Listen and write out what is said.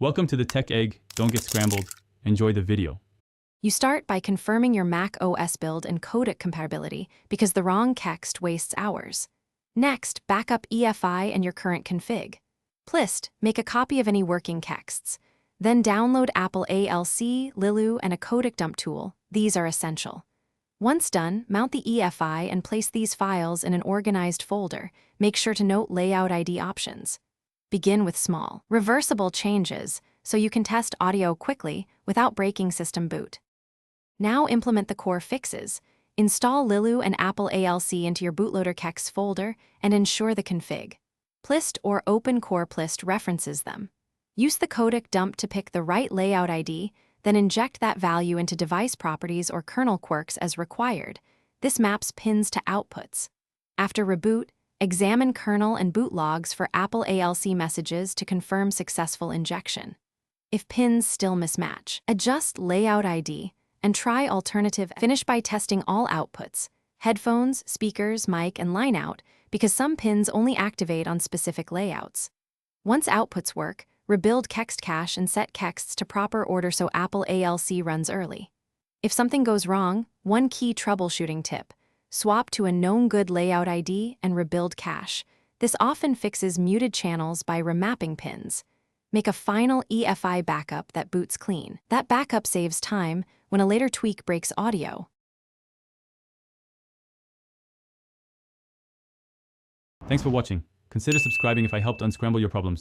Welcome to the Tech Egg. Don't get scrambled. Enjoy the video. You start by confirming your Mac OS build and codec compatibility because the wrong text wastes hours. Next, backup EFI and your current config. Plist, make a copy of any working texts. Then download Apple ALC, Lilu, and a codec dump tool. These are essential. Once done, mount the EFI and place these files in an organized folder. Make sure to note layout ID options. Begin with small, reversible changes so you can test audio quickly without breaking system boot. Now implement the core fixes. Install Lilu and Apple ALC into your bootloader kex folder and ensure the config. Plist or Open Core Plist references them. Use the codec dump to pick the right layout ID, then inject that value into device properties or kernel quirks as required. This maps pins to outputs. After reboot, examine kernel and boot logs for Apple ALC messages to confirm successful injection. If pins still mismatch, adjust layout ID and try alternative. Finish by testing all outputs, headphones, speakers, mic, and line out, because some pins only activate on specific layouts. Once outputs work, rebuild kext cache and set kexts to proper order so Apple ALC runs early. If something goes wrong, one key troubleshooting tip: swap to a known good layout ID and rebuild cache. This often fixes muted channels by remapping pins. Make a final EFI backup that boots clean. That backup saves time when a later tweak breaks audio. Thanks for watching. Consider subscribing if I helped unscramble your problems.